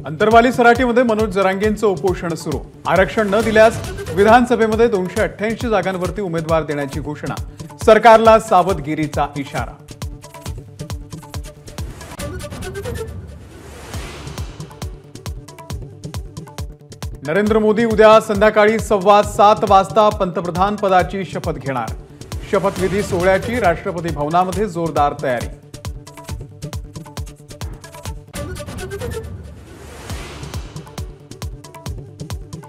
अंतरवाली सराटीमध्ये मनोज जरांगेंचं उपोषण सुरू। आरक्षण न दिल्यास विधानसभेमध्ये 288 जागांवरती उमेदवार देण्याची घोषणा। सरकारला सावधगिरीचा इशारा। नरेंद्र मोदी उद्या संध्याकाळी 7:15 वाजता पंतप्रधान पदाची शपथ घेणार। शपथविधी सोहळ्याची राष्ट्रपती भवनामध्ये जोरदार तयारी।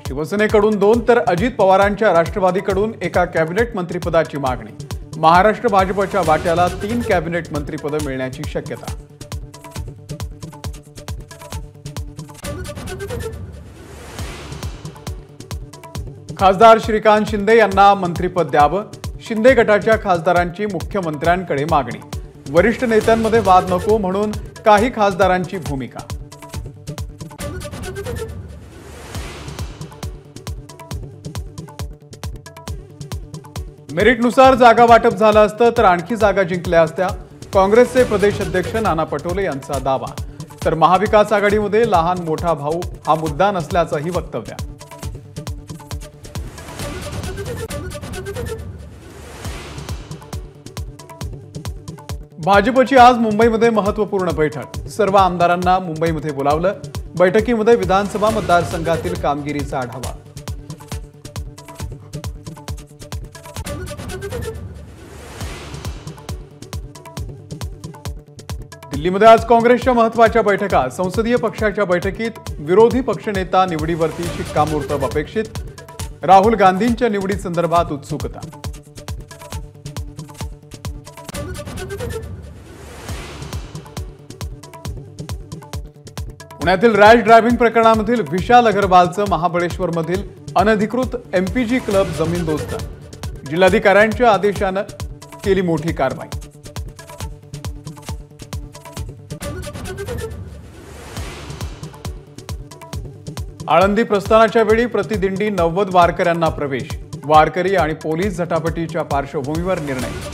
शिवसेनेकडून 2 तर अजित पवारांच्या राष्ट्रवादीकडून एका कॅबिनेट मंत्रिपदाची मागणी। महाराष्ट्र भाजपच्या वाट्याला 3 कॅबिनेट मंत्रिपद मिळण्याची शक्यता। खासदार श्रीकांत शिंदे यांना मंत्रिपद द्यावं, शिंदे गटाच्या खासदारांची मुख्यमंत्र्यांकडे मागणी। वरिष्ठ नेत्यांमध्ये वाद नको म्हणून काही खासदारांची भूमिका। मेरिटनुसार जागा वाटप झालं असतं तर आणखी जागा जिंकल्या असत्या, काँग्रेसचे प्रदेश अध्यक्ष नाना पटोले यांचा दावा। तर महाविकास आघाडीमध्ये लहान मोठा भाऊ हा मुद्दा नसल्याचंही वक्तव्य। भाजपची आज मुंबईमध्ये महत्त्वपूर्ण बैठक। सर्व आमदारांना मुंबईमध्ये बोलावलं। बैठकीमध्ये विधानसभा मतदारसंघातील कामगिरीचा आढावा। दिल्लीमध्ये आज काँग्रेसच्या महत्त्वाच्या बैठका। संसदीय पक्षाच्या बैठकीत विरोधी पक्षनेता निवडीवरती शिक्कामोर्तब अपेक्षित। राहुल गांधींच्या निवडीसंदर्भात उत्सुकता। पुण्यातील रॅश ड्रायव्हिंग प्रकरणामधील विशाल अग्रवालचं महाबळेश्वरमधील अनधिकृत एमपीजी क्लब जमीनदोस्त। जिल्हाधिकाऱ्यांच्या आदेशानं केली मोठी कारवाई। आळंदी प्रस्थानाच्या वेळी प्रतिदिंडी 90 वारकऱ्यांना प्रवेश। वारकरी आणि पोलीस झटापटीच्या पार्श्वभूमीवर निर्णय।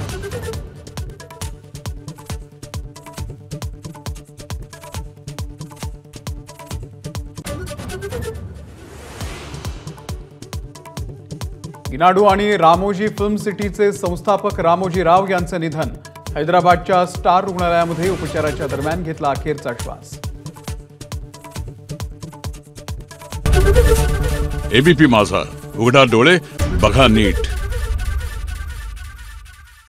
इनाडू आणि रामोजी फिल्म सिटीचे संस्थापक रामोजी राव यांचं निधन। हैदराबादच्या स्टार रुग्णालयामध्ये उपचाराच्या दरम्यान घेतला अखेरचा श्वास। एबीपी माझा, उघडा डोळे बघा नीट।